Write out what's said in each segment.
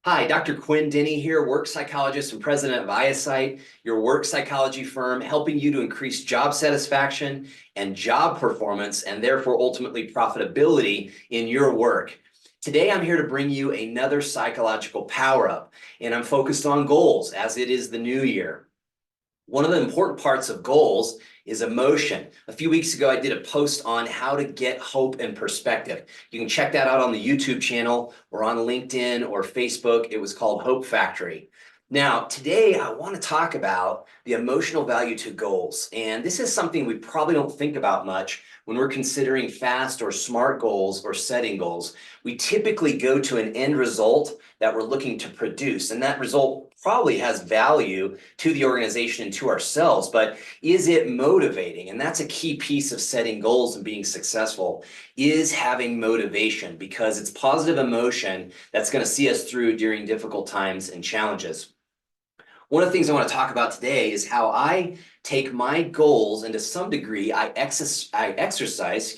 Hi, Dr. Quinn Denny here, work psychologist and president of IASITE, your work psychology firm, helping you to increase job satisfaction and job performance, and therefore ultimately profitability in your work. Today, I'm here to bring you another psychological power-up, and I'm focused on goals as it is the new year. One of the important parts of goals is emotion. A few weeks ago, I did a post on how to get hope and perspective. You can check that out on the YouTube channel or on LinkedIn or Facebook. It was called Hope Factory. Now, today I want to talk about the emotional value to goals. And this is something we probably don't think about much when we're considering fast or smart goals or setting goals. We typically go to an end result that we're looking to produce, and that result probably has value to the organization and to ourselves, but is it motivating? And that's a key piece of setting goals and being successful, is having motivation, because it's positive emotion that's going to see us through during difficult times and challenges. One of the things I want to talk about today is how I take my goals, and to some degree, I exercise,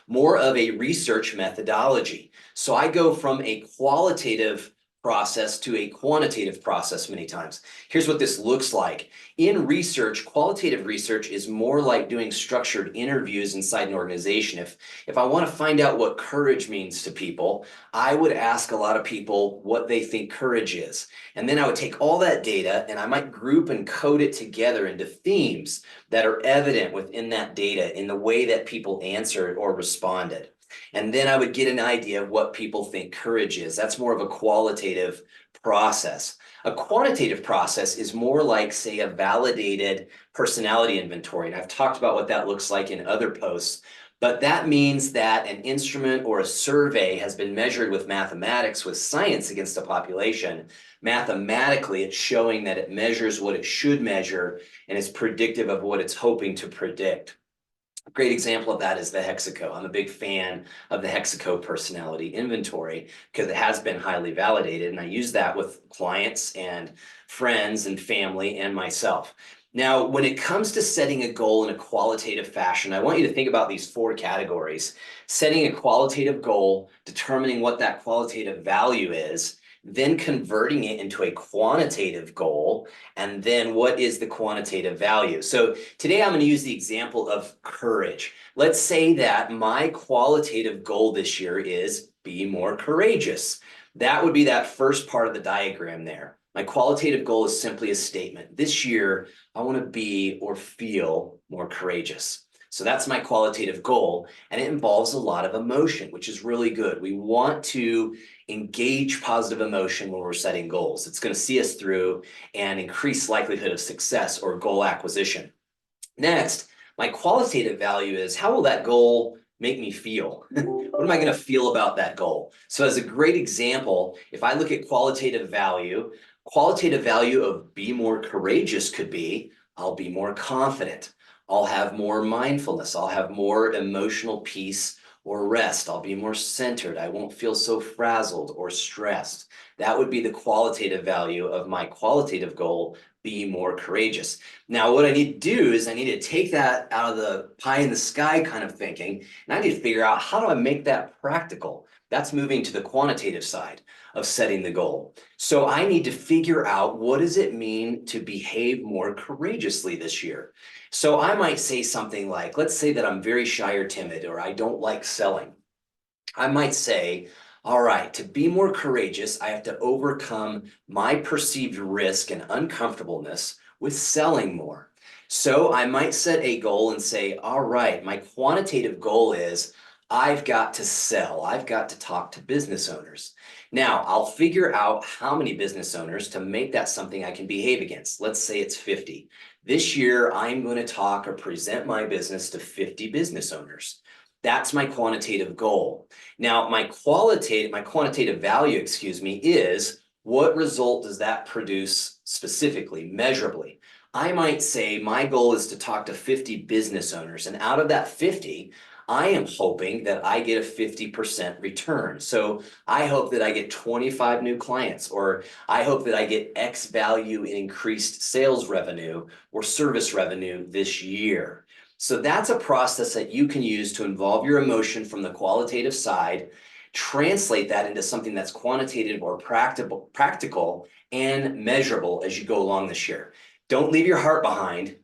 more of a research methodology. So I go from a qualitative process to a quantitative process many times. Here's what this looks like. In research, qualitative research is more like doing structured interviews inside an organization. If I want to find out what courage means to people, I would ask a lot of people what they think courage is. And then I would take all that data and I might group and code it together into themes that are evident within that data in the way that people answered or responded. And then I would get an idea of what people think courage is. That's more of a qualitative process. A quantitative process is more like, say, a validated personality inventory. And I've talked about what that looks like in other posts. But that means that an instrument or a survey has been measured with mathematics, with science against a population. Mathematically, it's showing that it measures what it should measure and is predictive of what it's hoping to predict. A great example of that is the Hexaco. I'm a big fan of the Hexaco personality inventory because it has been highly validated, and I use that with clients and friends and family and myself. Now, when it comes to setting a goal in a qualitative fashion, I want you to think about these four categories. Setting a qualitative goal, determining what that qualitative value is, then converting it into a quantitative goal, and then what is the quantitative value. So today I'm going to use the example of courage. Let's say that my qualitative goal this year is be more courageous. That would be that first part of the diagram there. My qualitative goal is simply a statement. This year, I want to be or feel more courageous. So that's my qualitative goal, and it involves a lot of emotion, which is really good. We want to engage positive emotion when we're setting goals. It's going to see us through and increase likelihood of success or goal acquisition. Next, my qualitative value is, how will that goal make me feel? What am I going to feel about that goal? So as a great example, if I look at qualitative value of be more courageous could be, I'll be more confident. I'll have more mindfulness. I'll have more emotional peace or rest. I'll be more centered. I won't feel so frazzled or stressed. That would be the qualitative value of my qualitative goal, be more courageous. Now, what I need to do is I need to take that out of the pie in the sky kind of thinking, and I need to figure out, how do I make that practical? That's moving to the quantitative side of setting the goal. So I need to figure out, what does it mean to behave more courageously this year? So I might say something like, let's say that I'm very shy or timid, or I don't like selling. I might say, all right, to be more courageous, I have to overcome my perceived risk and uncomfortableness with selling more. So I might set a goal and say, all right, my quantitative goal is, I've got to sell. I've got to talk to business owners. Now, I'll figure out how many business owners to make that something I can behave against. Let's say it's 50. This year, I'm going to talk or present my business to 50 business owners. That's my quantitative goal. Now, my quantitative value, is, what result does that produce specifically, measurably? I might say my goal is to talk to 50 business owners, and out of that 50, I am hoping that I get a 50% return. So I hope that I get 25 new clients, or I hope that I get X value in increased sales revenue or service revenue this year. So that's a process that you can use to involve your emotion from the qualitative side, translate that into something that's quantitative or practical and measurable as you go along this year. Don't leave your heart behind.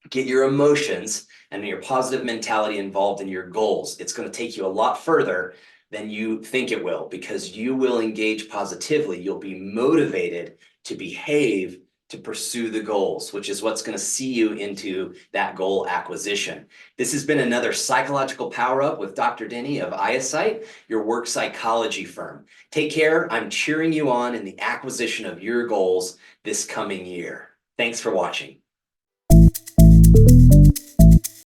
Get your emotions and your positive mentality involved in your goals. It's going to take you a lot further than you think it will, because you will engage positively. You'll be motivated to behave, to pursue the goals, which is what's going to see you into that goal acquisition. This has been another Psychological Power Up with Dr. Denny of iSight, your work psychology firm. Take care. I'm cheering you on in the acquisition of your goals this coming year. Thanks for watching.